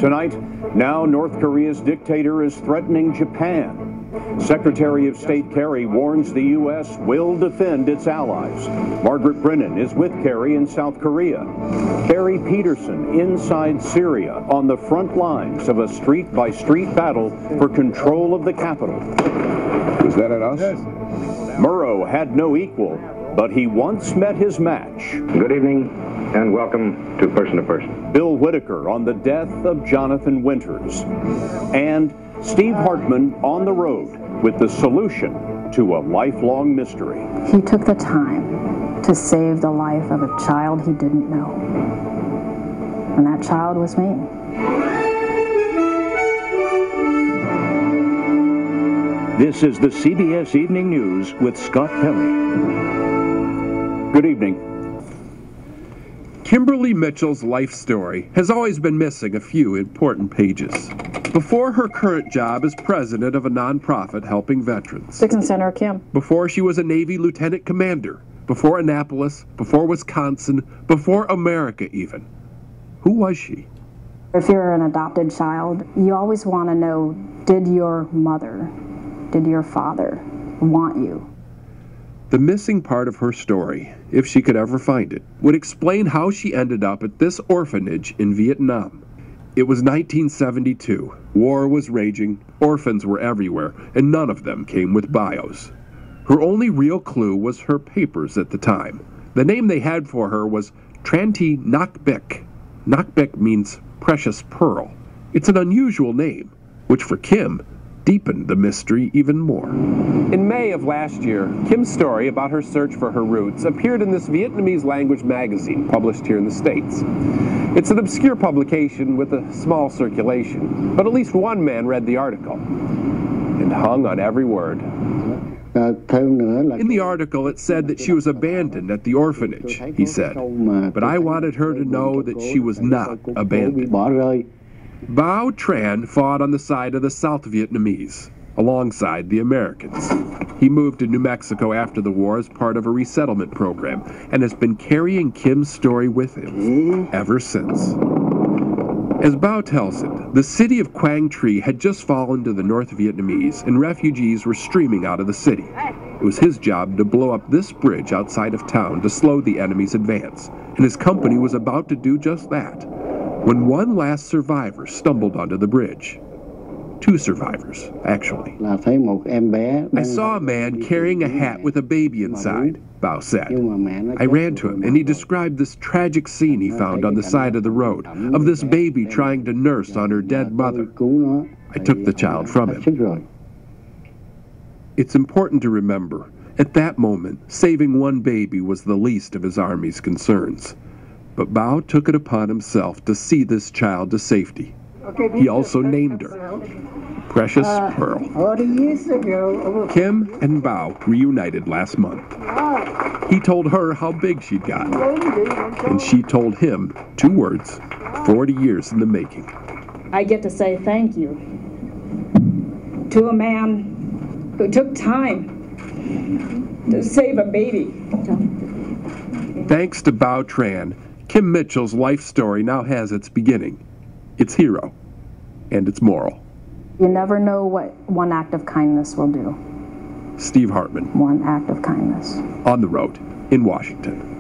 Tonight, now North Korea's dictator is threatening Japan. Secretary of State Kerry warns the U.S. will defend its allies. Margaret Brennan is with Kerry in South Korea. Carrie Peterson inside Syria on the front lines of a street-by-street battle for control of the capital. Is that at us? Yes. Murrow had no equal, but he once met his match. Good evening and welcome to Person to Person. Bill Whitaker on the death of Jonathan Winters. And Steve Hartman on the road with the solution to a lifelong mystery. He took the time to save the life of a child he didn't know. And that child was me. This is the CBS Evening News with Scott Pelley. Good evening. Kimberly Mitchell's life story has always been missing a few important pages. Before her current job as president of a nonprofit helping veterans. Dixon Center, Kim. Before she was a Navy lieutenant commander. Before Annapolis. Before Wisconsin. Before America even. Who was she? If you're an adopted child, you always want to know, did your mother, did your father want you? The missing part of her story, if she could ever find it, would explain how she ended up at this orphanage in Vietnam. It was 1972. War was raging, orphans were everywhere, and none of them came with bios. Her only real clue was her papers at the time. The name they had for her was Tranti Nakbik. Nakbik means precious pearl. It's an unusual name, which for Kim deepened the mystery even more. In May of last year, Kim's story about her search for her roots appeared in this Vietnamese language magazine published here in the States. It's an obscure publication with a small circulation, but at least one man read the article and hung on every word. In the article, it said that she was abandoned at the orphanage, he said, but I wanted her to know that she was not abandoned. Bao Tran fought on the side of the South Vietnamese, alongside the Americans. He moved to New Mexico after the war as part of a resettlement program, and has been carrying Kim's story with him ever since. As Bao tells it, the city of Quang Tri had just fallen to the North Vietnamese, and refugees were streaming out of the city. It was his job to blow up this bridge outside of town to slow the enemy's advance, and his company was about to do just that, when one last survivor stumbled onto the bridge. Two survivors, actually. I saw a man carrying a hat with a baby inside, Bao said. I ran to him, and he described this tragic scene he found on the side of the road, of this baby trying to nurse on her dead mother. I took the child from him. It's important to remember, at that moment, saving one baby was the least of his army's concerns. But Bao took it upon himself to see this child to safety. He also named her Precious Pearl. Kim and Bao reunited last month. He told her how big she'd gotten, and she told him 2 words, 40 years in the making. I get to say thank you to a man who took time to save a baby. Thanks to Bao Tran, Kim Mitchell's life story now has its beginning, its hero, and its moral. You never know what one act of kindness will do. Steve Hartman. One act of kindness. On the road in Washington.